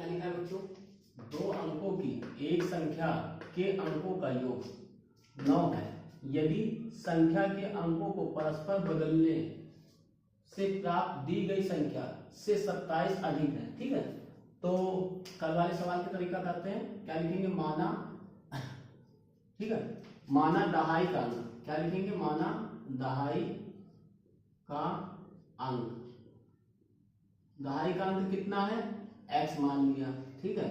क्या लिखा है बच्चों, दो अंकों की एक संख्या के अंकों का योग 9 है यदि संख्या के अंकों को परस्पर बदलने से प्राप्त दी गई संख्या से 27 अधिक है। ठीक है, तो कल वाले सवाल का तरीका करते हैं। क्या लिखेंगे, माना, ठीक है, माना दहाई का अंक, क्या लिखेंगे, माना दहाई का अंक, दहाई का अंक कितना है, x मान लिया। ठीक है,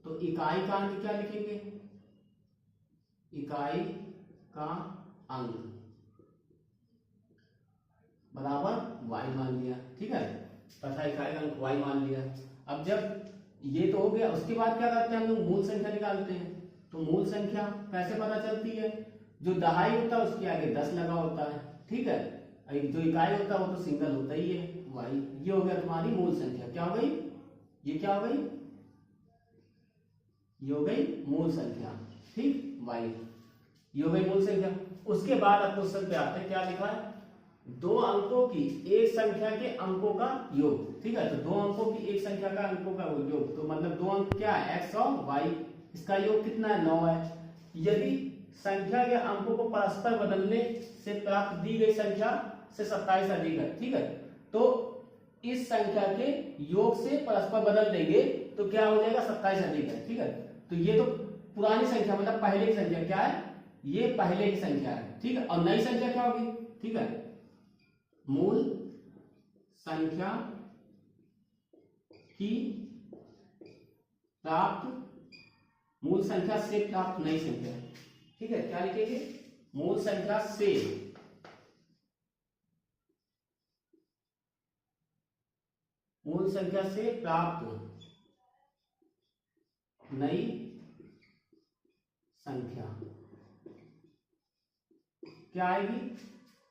तो इकाई का अंक क्या लिखेंगे, इकाई का अंक बराबर y मान लिया। ठीक है, तथा इकाई का अंक y मान लिया। अब जब ये तो हो गया, उसके बाद क्या करते हैं हम लोग, मूल संख्या निकालते हैं। तो मूल संख्या कैसे पता चलती है, जो दहाई होता है उसके आगे 10 लगा होता है। ठीक है, जो इकाई होता है वो तो सिंगल होता ही है, y। ये हो गया तुम्हारी मूल संख्या। क्या हो गई, ये क्या हो गई, ये हो गई मूल संख्या। ठीक, y, ये हो गई मूल संख्या। उसके बाद अब क्वेश्चन पे आते हैं, क्या लिखा है, दो अंकों की एक संख्या के अंकों का योग। ठीक है, तो दो अंकों की एक संख्या का अंकों का योग, तो मतलब दो अंक क्या है, x और y, इसका योग कितना है, 9 है। यदि संख्या के अंकों को परस्पर बदलने से प्राप्त दी गई संख्या से 27 अधिक है। ठीक है, तो इस संख्या के योग से परस्पर बदल देंगे तो क्या हो जाएगा, 27 अधिक है। ठीक है, तो ये तो पुरानी संख्या मतलब पहले की संख्या क्या है, ये पहले की संख्या है। ठीक है, और नई संख्या क्या होगी, ठीक है, मूल संख्या की प्राप्त, मूल संख्या से प्राप्त नई संख्या। ठीक है, क्या लिखेंगे, मूल संख्या से, मूल संख्या से प्राप्त नई संख्या क्या आएगी,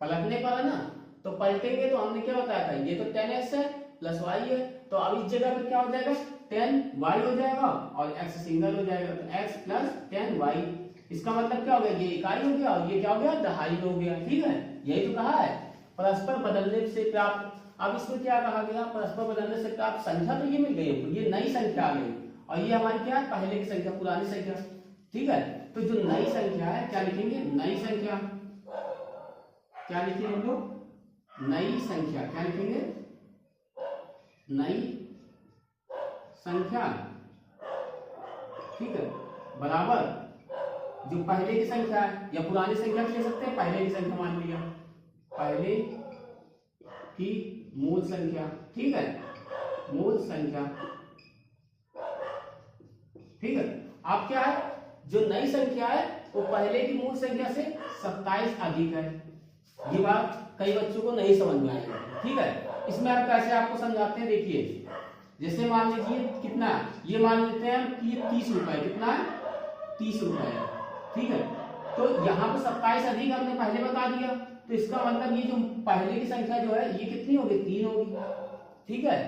पलटने पर है ना, तो पलटेंगे तो हमने क्या बताया था, ये तो 10x है प्लस y है, तो अब इस जगह पे क्या हो जाएगा, 10y हो जाएगा और x सिंगल हो जाएगा, तो x प्लस 10y। इसका मतलब क्या हो गया, ये इकाई हो गया और ये क्या हो गया, दहाई हो गया। ठीक है, यही तो कहा है, परस्पर बदलने से प्राप्त। अब इसमें क्या कहा गया, परस्पर बदलने से प्राप्त संख्या तो ये मिल गई, ये नई संख्या आ गई और ये हमारी क्या है, पहले की संख्या, पुरानी संख्या। ठीक है, तो जो नई संख्या है क्या लिखेंगे, नई संख्या, क्या लिखेंगे हम लोग, नई संख्या, क्या लिखेंगे, नई संख्या। ठीक है, बराबर जो पहले की संख्या है, या पुरानी संख्या ले सकते हैं, पहले की संख्या मान लिया, पहले की मूल संख्या। ठीक है, मूल संख्या। ठीक है, अब क्या है, जो नई संख्या है वो पहले की मूल संख्या से 27 अधिक है। ये बात कई बच्चों को नहीं समझ में आएगी। ठीक है, इसमें आप कैसे आपको समझाते हैं, देखिए, जैसे मान लीजिए कितना, ये मान लेते हैं कि ये 30 रुपए, कितना है, 30 रुपए है। ठीक है, तो यहाँ पे 27 अधिक हमने पहले बता दिया, तो इसका मतलब ये जो पहले की संख्या जो है ये कितनी होगी, 3 होगी। ठीक है,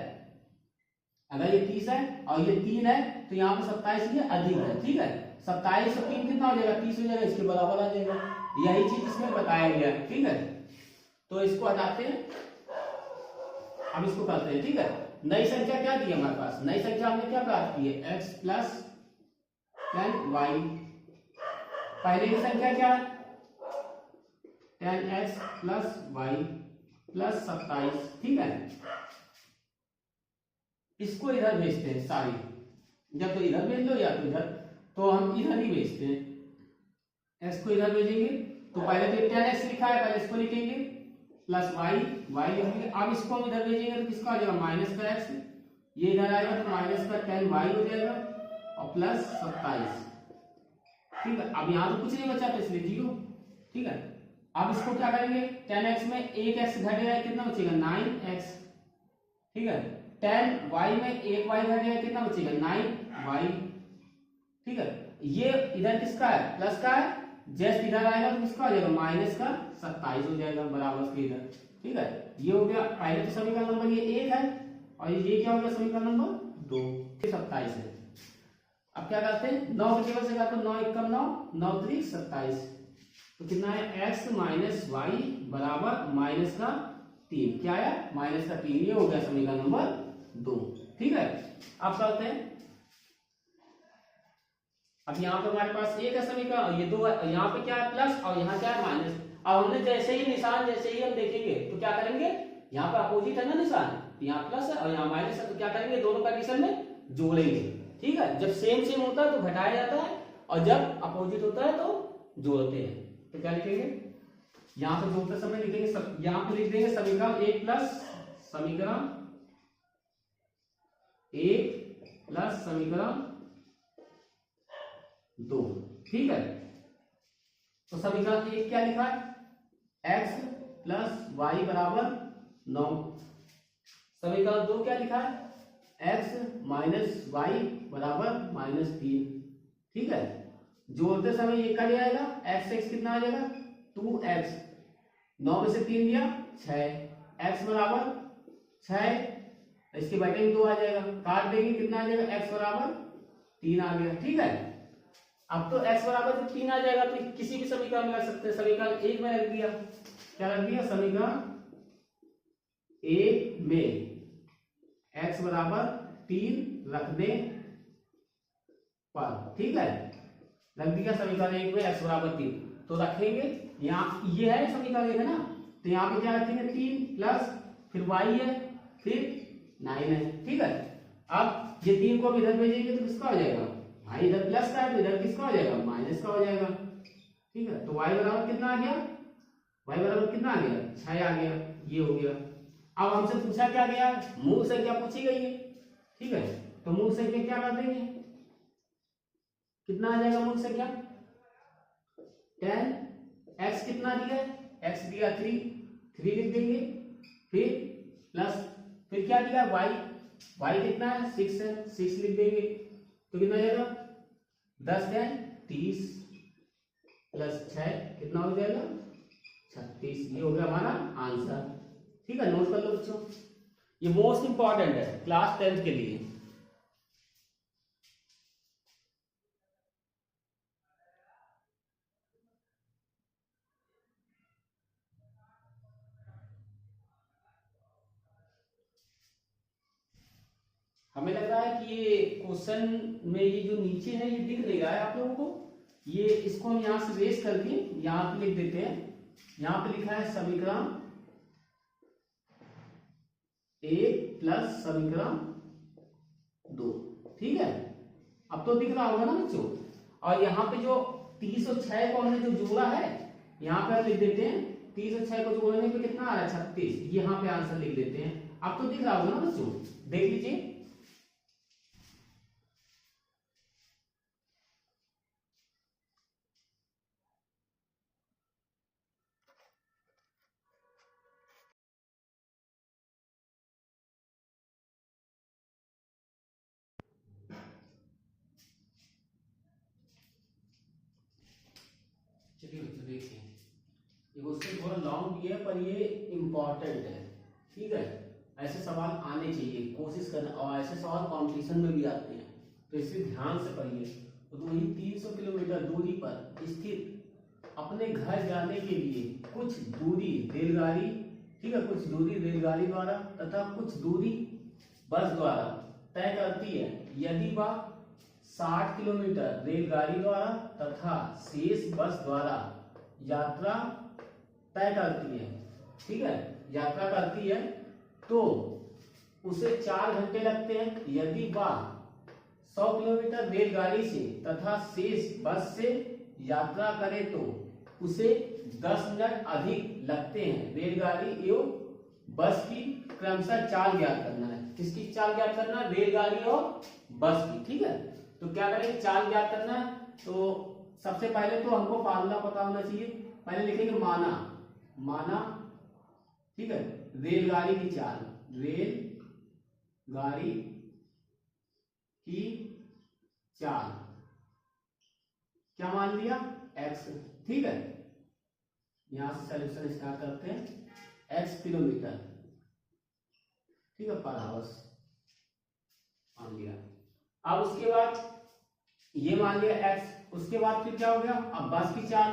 अगर ये 30 है और ये 3 है तो यहाँ पे 27 ये अधिक है। ठीक है, 27 और 3 कितना हो जाएगा, 30 हो जाएगा, इसके बराबर आ जाएगा। यही चीज इसमें बताया गया है। ठीक है, तो इसको हटाते हैं, अब इसको करते हैं। ठीक है, नई संख्या क्या दी हमारे पास, नई संख्या हमने क्या प्राप्त की है, x प्लस 10y। पहले की संख्या क्या है, 10x प्लस y प्लस 27। ठीक है, इसको इधर भेजते हैं सारी, जब तो इधर भेज लो या तो इधर, तो हम इधर ही भेजते हैं, x को इधर भेजेंगे, तो पहले तो 10x लिखा है, पहले इसको लिखेंगे प्लस y लिखेंगे। अब इसको हम इधर भेजेंगे तो किसका आ जाएगा, माइनस का x, ये इधर आएगा तो माइनस का 10y हो जाएगा और प्लस 27। ठीक है, अब यहाँ तो कुछ नहीं बचा तो इसलिए 0। ठीक है, अब इसको क्या करेंगे, 10x में एक x घट जाए, कितना बचेगा, 9x। ठीक है, 10y में एक y घट जाए, कितना बचेगा, 9y। ठीक है, ये इधर किसका है, प्लस का है, जस्ट इधर आएगा तो किसका हो जाएगा, माइनस का 27 हो जाएगा, बराबर के इधर। ठीक है, ये हो गया, पहले तो समीकरण नंबर ये 1 है और ये क्या हो गया, समीकरण नंबर 2, 27 है। अब क्या करते हैं, 9 के टेबल से करते हैं, 9 एकम 9, 9 त्रिक 27, तो कितना है, x माइनस वाई बराबर माइनस का 3। क्या है, माइनस का 3। ये हो गया समीकरण नंबर 2। ठीक है, अब करते हैं अब यहाँ पे हमारे पास एक है समीकरण, ये दो है, यहाँ पे क्या है प्लस और यहाँ क्या है माइनस। अब हमने जैसे ही निशान जैसे ही हम देखेंगे तो क्या करेंगे, यहाँ पे अपोजिट है ना निशान, तो यहाँ प्लस है और यहाँ माइनस है, तो क्या करेंगे दोनों कंडीशन में जोड़ेंगे। ठीक है, जब सेम सेम होता है तो घटाया जाता है और जब अपोजिट होता है तो जोड़ते हैं। तो क्या लिखेंगे, यहाँ पे जोड़ते समय लिखेंगे यहाँ पे लिख देंगे समीकरण एक प्लस समीकरण एक प्लस समीकरण दो। ठीक है, तो समीकरण एक क्या लिखा है, x प्लस वाई बराबर 9। समीकरण दो क्या लिखा है, x माइनस वाई बराबर -3। ठीक है, जोड़ते समय ये कट जाएगा, x कितना आ जाएगा 2x, 9 में से 3 दिया 6, x बराबर 6, इसके बटे में 2 आ जाएगा, काट देंगे कितना आ जाएगा, x बराबर 3 आ गया। ठीक है, अब तो x बराबर जब 3 आ जाएगा तो किसी भी समीकरण में रख सकते हैं, समीकरण एक में रख दिया, क्या रख दिया, समीकरण एक में x बराबर 3 रखने पर। ठीक है, रख दिया समीकरण एक में x बराबर 3, तो रखेंगे यहाँ, ये है समीकरण एक है ना, तो यहाँ पे क्या रखेंगे 3 प्लस फिर y है फिर 9 है। ठीक है, अब ये 3 को इधर भेजेंगे तो किसका हो जाएगा, भाई इधर प्लस का है तो इधर किसका हो जाएगा, माइनस का हो जाएगा। ठीक है, तो y बराबर कितना आ गया, y बराबर कितना आ गया 6 आ गया, ये हो गया। अब हमसे पूछा क्या गया, मूल संख्या पूछी गई है। ठीक है, तो मूल संख्या क्या कर देंगे, कितना आ जाएगा मूल संख्या 10, x कितना दिया है, x दिया 3 लिख देंगे, फिर प्लस फिर क्या दिया y कितना है 6 है, 6 लिख देंगे, तो कितना आ जाएगा 10 10 30 प्लस 6 कितना हो जाएगा 36। ये हो गया हमारा आंसर। ठीक है, नोट कर लो बच्चों, ये मोस्ट इंपॉर्टेंट है क्लास 10th के लिए। हमें लग रहा है कि ये क्वेश्चन में ये जो नीचे है ये दिख नहीं रहा है आप लोगों को, ये इसको हम यहां से रेस करके यहां पे लिख देते हैं। यहां पे लिखा है समीकरण एक प्लस समीकरण 2। ठीक है, अब तो दिख रहा होगा ना बच्चों, और यहाँ पे जो 30 और 6 को हमने जो जोड़ा है यहाँ पे हम लिख देते हैं, 30 और 6 को जोड़ने पे कितना आ रहा है 36, यहाँ पे आंसर लिख देते हैं। अब तो दिख रहा होगा ना बच्चों, देख लीजिए। चलिए बच्चों देखिए, ये क्वेश्चन थोड़ा लॉन्ग भी है पर ये इम्पोर्टेंट है। ठीक है, ऐसे सवाल आने चाहिए, कोशिश करना, और ऐसे सवाल कंपटीशन में भी आते हैं, तो इसे ध्यान से पढ़िए। तो वही 300 किलोमीटर दूरी पर स्थित अपने घर जाने के लिए कुछ दूरी रेलगाड़ी, ठीक है, कुछ दूरी रेलगाड़ी द्वारा तथा कुछ दूरी बस द्वारा तय करती है। यदि वह 60 किलोमीटर रेलगाड़ी द्वारा तथा शेष बस द्वारा यात्रा तय करती है, ठीक है, यात्रा करती है, तो उसे 4 घंटे लगते हैं। यदि वह 100 किलोमीटर रेलगाड़ी से तथा शेष बस से यात्रा करे तो उसे 10 मिनट अधिक लगते हैं। रेलगाड़ी एवं बस की क्रमशः चाल ज्ञात करना है। किसकी चाल ज्ञात करना है, रेलगाड़ी और बस की। ठीक है, तो क्या करेंगे, चाल ज्ञात करना है, तो सबसे पहले तो हमको फार्मूला पता होना चाहिए। पहले लिखेंगे माना, ठीक है, रेलगाड़ी की चाल, रेलगाड़ी की चाल क्या मान लिया x। ठीक है, यहां से सॉल्यूशन स्टार्ट करते हैं। x किलोमीटर, ठीक है, पर आवर्स मान लिया। अब उसके बाद ये मान लिया x, उसके बाद फिर क्या हो गया, अब बस की चाल,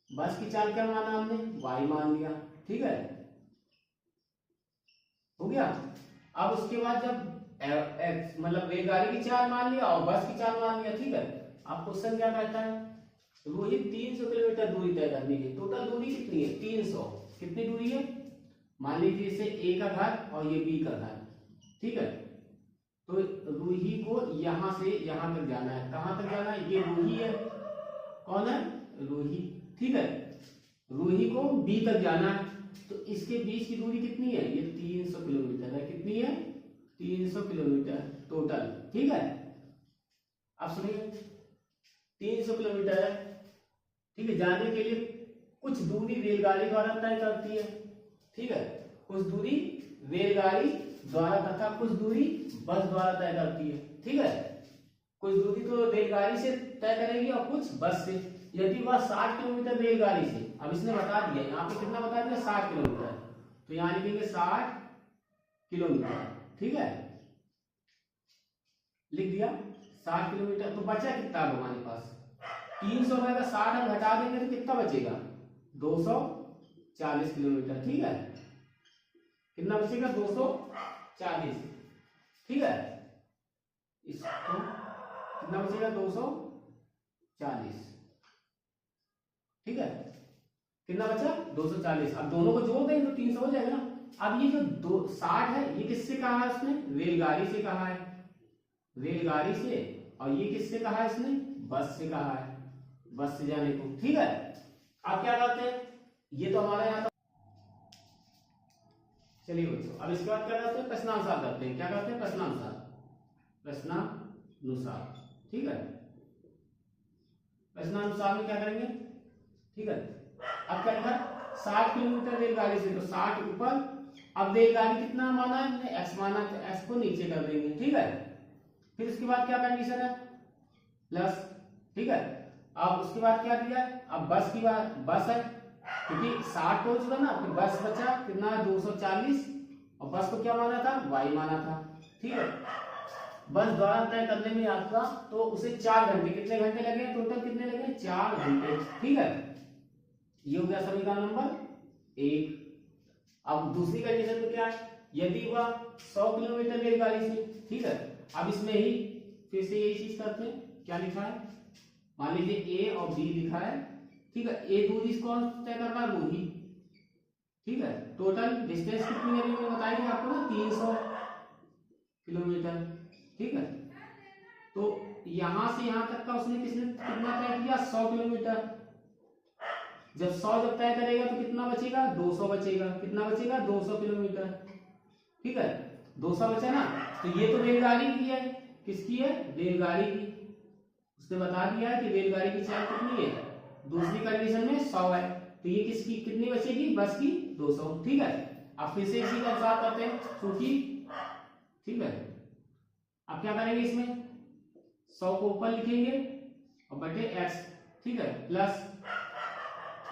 बस की चाल क्या माना हमने, y मान लिया। ठीक है, हो गया। अब उसके बाद जब एक्स मतलब रेलगाड़ी की चाल मान लिया और बस की चाल मान लिया, ठीक है। अब क्वेश्चन क्या कहता है, रोहित 300 किलोमीटर दूरी तय करनी है। टोटल दूरी कितनी है, 300। कितनी दूरी है, मान लीजिए इसे ए का घर और ये बी का घर, ठीक है। तो रूही को यहां से यहां तक जाना है। कहां तक जाना है, ये रूही है, कौन है, रूही, ठीक है। रूही को बी तक जाना है, तो इसके बीच की दूरी कितनी है, ये 300 किलोमीटर है। कितनी है, 300 किलोमीटर टोटल, ठीक है। अब सुनिए, 300 किलोमीटर है, ठीक है। जाने के लिए कुछ दूरी रेलगाड़ी द्वारा तय करती है, ठीक है। कुछ दूरी रेलगाड़ी द्वारा तथा कुछ दूरी बस द्वारा तय करती है, ठीक है। कुछ दूरी तो रेलगाड़ी से तय करेगी और कुछ बस से। यदि वह 60 किलोमीटर रेलगाड़ी से, अब इसने बता दिया यहाँ पे कितना बता दिया, 60 किलोमीटर, तो यहाँ लिखेंगे 60 किलोमीटर, ठीक है। लिख दिया 60 किलोमीटर। तो बचा कितना अब हमारे पास, 300 में 60 हम घटा देंगे तो कितना बचेगा, 240 किलोमीटर, ठीक है। कितना बचेगा, 240, ठीक है। इसको कितना बचेगा, 240, ठीक है। कितना बचा, 240। अब दोनों को जोड़ देंगे तो 300 हो जाएगा ना। अब ये जो 60 है ये किससे कहा है उसने, रेलगाड़ी से कहा है, रेलगाड़ी से। और ये किससे कहा है इसने, बस से कहा है, बस से जाने को, ठीक है। अब क्या करते हैं, ये तो हमारा यहाँ, चलिए बच्चों अब इसके बाद क्या करते हैं, प्रश्नानुसार करते हैं। क्या करते हैं, प्रश्नानुसार, प्रश्नानुसार, ठीक है। प्रश्नानुसार में क्या करेंगे, ठीक है। अब क्या लिखा, 60 किलोमीटर रेलगाड़ी से, तो 60 ऊपर। अब रेलगाड़ी कितना माना है हमने, एक्स माना, तो एक्स को नीचे कर देंगे, ठीक है। फिर उसके बाद क्या कंडीशन है, प्लस, ठीक है। अब उसके बाद क्या दिया है, अब बस की बात, बस है क्योंकि 60 हो चुका ना, फिर बस बचा कितना, 240, और बस को क्या माना था, वाई माना था, ठीक है। बस द्वारा तय करने में आपका तो उसे 4 घंटे, कितने घंटे लगे, टोटल कितने लगे, 4 घंटे, ठीक है। ये हो गया समीकरण नंबर 1। अब दूसरी कंडीशन में क्या है, यदि वह 100 किलोमीटर रेलगाड़ी से, ठीक है। अब इसमें ही फिर से यही चीज करते हैं, क्या लिखा है, मान लीजिए ए और बी लिखा है, ठीक है। ए दूरी कौन तय कर रहा है, रूही, ठीक है। टोटल डिस्टेंस कितनी है मैंने बताई थी आपको ना, 300 किलोमीटर, ठीक है। तो यहां से यहां तक का उसने कितना तय किया, 100 किलोमीटर। जब 100 जब तय करेगा तो कितना बचेगा, 200 बचेगा। कितना बचेगा, 200 किलोमीटर, ठीक है। 200 बचा ना, तो ये तो रेलगाड़ी की है, किसकी है, रेलगाड़ी की। उसने बता दिया है कि रेलगाड़ी की चाल कितनी है, दूसरी कंडीशन में 100 है, तो ये किसकी कितनी बचेगी, बस की 200, ठीक है। अब फिर से इसी का अनुसार करते हैं, क्योंकि, ठीक है। अब क्या करेंगे, इसमें 100 को ऊपर लिखेंगे और बटे एक्स, ठीक है, प्लस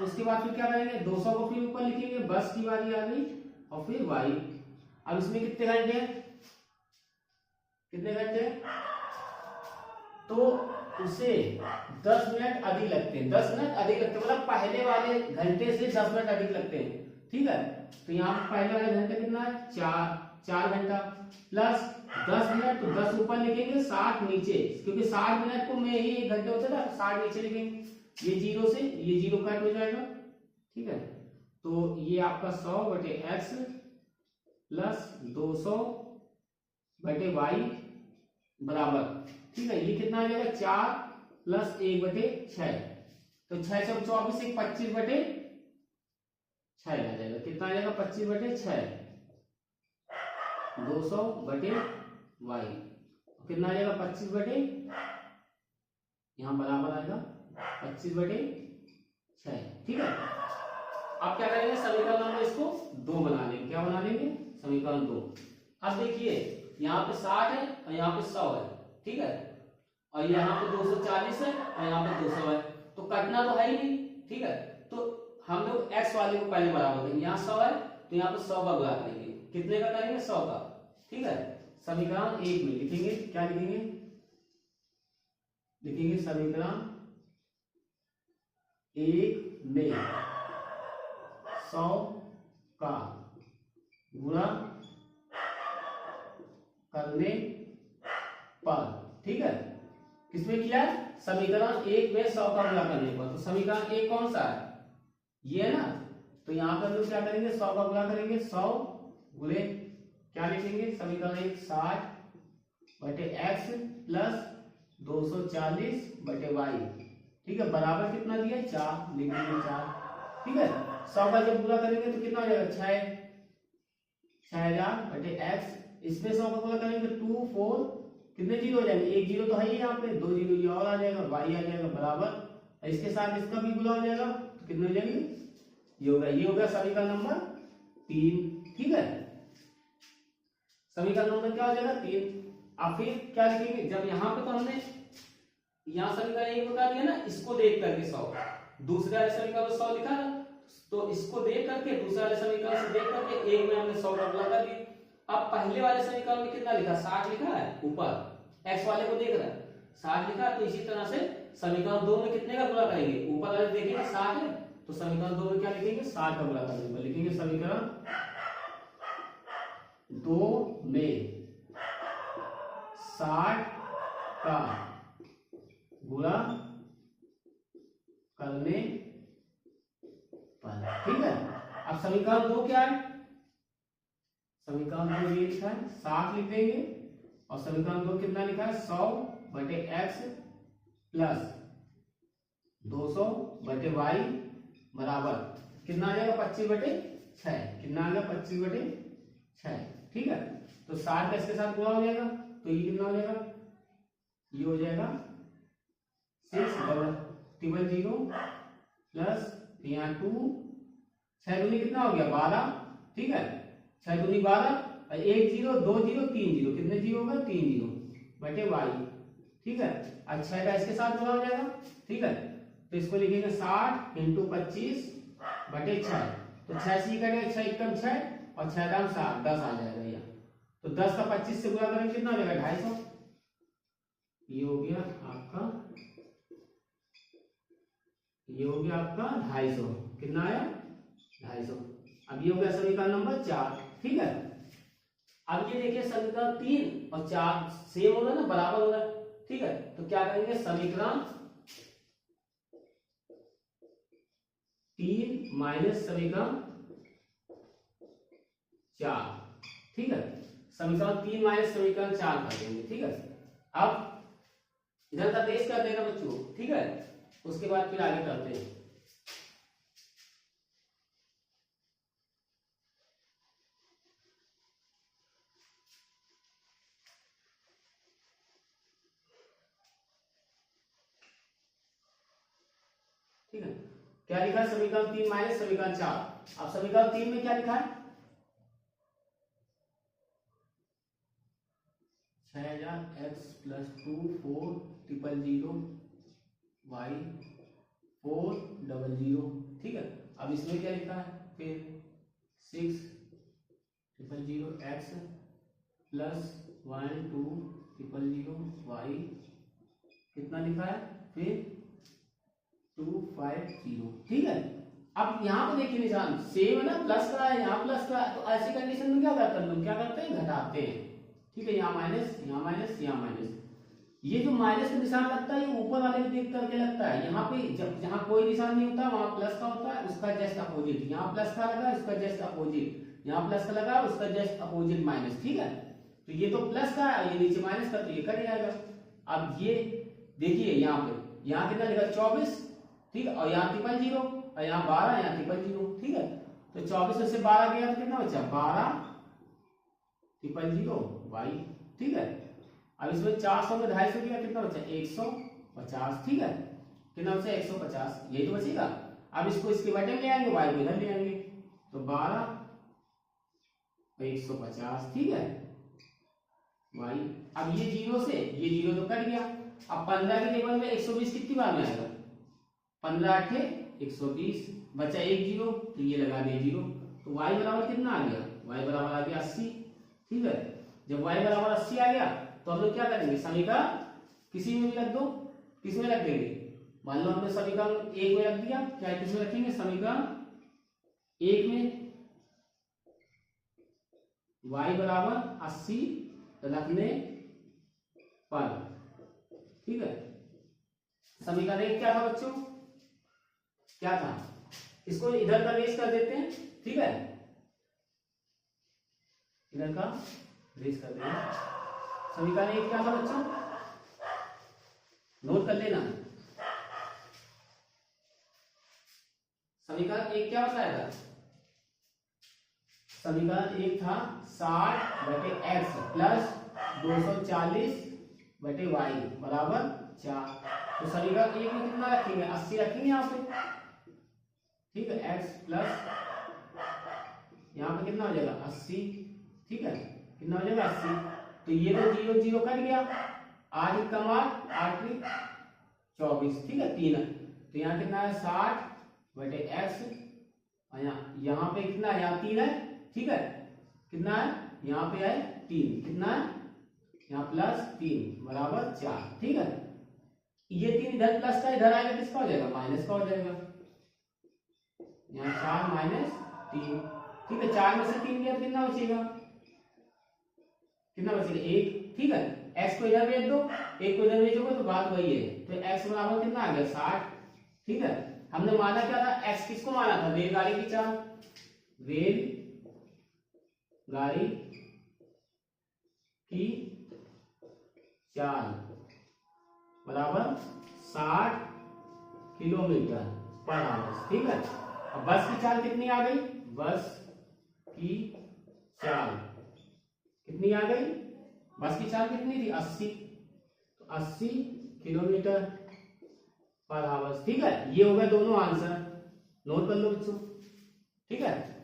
उसके बाद फिर क्या करेंगे, 200 को फिर ऊपर लिखेंगे, बस की बारी आ गई, और फिर वाई। अब इसमें कितने घंटे हैं, कितने घंटे, तो उसे 10 मिनट अधिक लगते हैं, 10 मिनट अधिक लगते हैं, मतलब पहले वाले घंटे से 10 मिनट अधिक लगते हैं, ठीक है। तो यहाँ पहले वाले घंटे कितना है, 4 घंटा, प्लस 10 मिनट, तो 10 ऊपर लिखेंगे, 60 नीचे, क्योंकि 60 मिनट को में ही 1 घंटे होता है, 60 नीचे लिखेंगे। ये 0 से ये 0 कट हो जाएगा, ठीक है। तो ये आपका 100 बटे एक्स प्लस 200 बटे वाई बराबर, ठीक है। ये कितना आ जाएगा, 4 प्लस 1 बटे 6, तो 6 से 24, 25 बटे 6 आ जाएगा। कितना आ जाएगा, 25 बटे 6, 200 बटे वाई, कितना आ जाएगा, 25 बटे, यहां बराबर आएगा 25 बटे 6, ठीक है। अब क्या करेंगे, समीकरण नंबर इसको 2 बना लेंगे। क्या बना लेंगे, समीकरण 2। अब देखिए यहाँ पे 60 है और यहाँ पे 100 है, ठीक है। और यहाँ पे 240 है और यहाँ पे 200 है, तो कटना तो है ही नहीं, ठीक है। तो हम लोग x वाले को पहले बराबर करेंगे, यहाँ 100 है तो यहाँ पे 100 का गुणा करेंगे, कितने का करेंगे, 100 का, ठीक है। समीकरण 1 में लिखेंगे, क्या लिखेंगे, लिखेंगे समीकरण 1 में 100 का गुणा करने पर, ठीक है। किसमें किया है? समीकरण 1 में 100 का गुणा करने पर। तो समीकरण 1 कौन सा है? ये है ना। तो यहाँ पर लोग क्या करेंगे? 100 का गुणा करेंगे। 100 गुणे क्या लिखेंगे? समीकरण 1 60 बटे x प्लस 240 बटे y, ठीक है, बराबर कितना दिया? 4 लिखेंगे 4, ठीक है। 100 का जब पूरा करेंगे तो कितना हो जाएगा? 6000 बटे x, इसमें 100 का पूरा करेंगे 2 4, कितने जीरो हो जाएंगे? एक जीरो तो है ही यहाँ पे, 2 जीरो ये और आ जाएगा, y आ जाएगा बराबर, इसके साथ इसका भी गुणा हो जाएगा, तो कितने हो जाएंगे? ये होगा समीकरण नंबर 3, ठीक है। समीकरण नंबर क्या हो जाएगा? 3। अब फिर क्या लिखेंगे? जब यहाँ पे तो हमने यहाँ समीकरण 1 बता दिया ना, इसको देख करके 100, दूसरे वाले समीकरण में 100 लिखा ना, तो इसको देख करके दूसरे वाले समीकरण से देख करके एक में हमने 100 का गुणा कर दिया। अब पहले वाले समीकरण में कितना लिखा? 60 लिखा है ऊपर, x वाले को देख रहा है 60 लिखा है, तो इसी तरह से समीकरण 2 में कितने का गुणा करेंगे? ऊपर वाले देखेंगे 60 है, तो समीकरण 2 में क्या लिखेंगे? 60 का गुणा करेंगे। लिखेंगे समीकरण 2 में 60 का गुणा करने पर, ठीक है। अब समीकरण 2 क्या है? समीकरण 2 ये लिखा है 60 लिख देंगे, और समीकरण 2 कितना लिखा है? 100 बटे x प्लस 200 बटे y बराबर कितना आ जाएगा? 25 बटे 6। कितना आ गया? 25 बटे 6, ठीक है। तो 60 का इसके साथ गुणा हो जाएगा, तो ये कितना हो जाएगा? ये हो जाएगा 600 प्लस यहाँ 2, 6 दूनी कितना हो गया? 12, ठीक है। 6 दूनी 12, 1 जीरो 2 जीरो 3 जीरो, कितने जीरो होगा? 3 जीरो बटे y, ठीक है। अब 6 का इसके साथ गुणा हो जाएगा, ठीक है। तो इसको लिखेंगे 60 इंटू 25 बटे 6, तो 6 से कटेगा 6 एकम 6 और 6 दाम 7, 10 आ जाएगा यहाँ। तो 10 का 25 से गुणा करेंगे कितना हो जाएगा? 250। ये हो गया आपका, ये हो गया आपका 250। कितना आया? 250। अब ये हो गया समीकरण नंबर 4, ठीक है। अब ये देखिए समीकरण 3 और 4 सेम हो रहा है ना, बराबर हो रहा है, ठीक है। तो क्या करेंगे? समीकरण 3 माइनस समीकरण 4, ठीक है। समीकरण 3 माइनस समीकरण 4 कर देंगे, ठीक है। अब इधर का पेश कर देना बच्चों, ठीक है। उसके बाद फिर आगे करते हैं। ठीक है, क्या लिखा है? समीकरण 3 माइनस समीकरण 4। अब समीकरण 3 में क्या लिखा है? 6000 x प्लस 2 4 000 y 400, ठीक है। अब इसमें क्या लिखा है? फिर 6 000 x प्लस 1 2 000 y कितना लिखा है? फिर 250, ठीक है। अब यहाँ पे देखिए निशान सेम है ना, प्लस का है, यहाँ प्लस का है, तो ऐसी कंडीशन में क्या करते हैं लोग? क्या करते हैं? घटाते हैं, ठीक है। यहाँ माइनस, यहाँ माइनस, यहाँ माइनस। ये जो माइनस का निशान लगता है ये ऊपर वाले में देख करके लगता है। यहाँ पे जब जहाँ कोई निशान नहीं होता वहां प्लस का होता है, उसका जस्ट अपोजिट। यहाँ प्लस का लगा, उसका जस्ट अपोजिट। यहाँ प्लस का लगा, उसका जस्ट अपोजिट माइनस, ठीक है। तो ये तो प्लस का है, ये नीचे माइनस का, तो ये कट जाएगा। अब ये देखिए यहाँ पे, यहाँ कितना लिखा? 24, ठीक है। और यहाँ 000 और यहाँ 12, यहाँ 000, ठीक है। तो 24 में से 12 गया तो कितना बचा? 12 000 y, ठीक है। अब इसमें 400 में 250 दिया, कितना बचा? 150, ठीक है। कितना बचा? 150, यही तो बचेगा। अब इसको इसके बटे में ले आएंगे, y को इधर ले आएंगे, तो 12 150, ठीक है y। अब ये जीरो से ये जीरो तो कट गया। अब 15 के टेबल में 120 कितनी बार में आएगा? 15 8 120, बचा 1 जीरो, तो ये लगा दिया जीरो, तो y बराबर कितना आ गया? y बराबर आ गया 80, ठीक है। जब y बराबर 80 आ गया तो हम लोग क्या करेंगे? समीकरण किसी में भी रख दो, किस में रख देंगे? मान लो हमने समीकरण 1 में रख दिया, क्या किस में रखेंगे? समीकरण 1 में y बराबर 80 रखने पर। ठीक है, समीकरण एक क्या था बच्चों, क्या था, इसको इधर का रेस कर देते हैं। ठीक है, इधर का रेस कर देंगे। समीकरण एक क्या था बच्चों, नोट कर लेना। समीकरण एक क्या बताया था, समीकरण एक था 60/x प्लस 240/y बराबर 4। तो समीकरण एक में कितना रखेंगे, 80 रखेंगे यहाँ पे। ठीक है, x प्लस यहाँ पे कितना हो जाएगा 80। ठीक है, कितना हो जाएगा 80। तो ये तो 0 0 कट गया, 8 कम 8 8 24। ठीक है, 3। तो यहाँ कितना है 60/x, यहाँ पे कितना है, यहाँ 3 है। ठीक है, कितना है, यहाँ पे है 3, कितना है यहाँ प्लस 3 बराबर 4। ठीक है, ये 3 इधर प्लस का इधर आएगा, किसका हो जाएगा, माइनस का हो जाएगा। यहाँ 4 माइनस 3। ठीक है, 4 में से 3 गया, कितना बचेगा, कितना बचेगा 1। ठीक है, x को इधर भेज दो, 1 को इधर भेजोगे तो बात वही है। तो x बराबर कितना आ गया 60। ठीक है, हमने माना क्या था, x किसको माना था, रेलगाड़ी की चाल, रेलगाड़ी की चाल बराबर 60 किलोमीटर/आवर। ठीक है, अब बस की चाल कितनी आ गई, बस की चाल कितनी आ गई, बस की चाल कितनी थी 80, तो 80 किलोमीटर/आवर। ठीक है, ये हो गए दोनों आंसर, नोट कर लो बच्चों। ठीक है।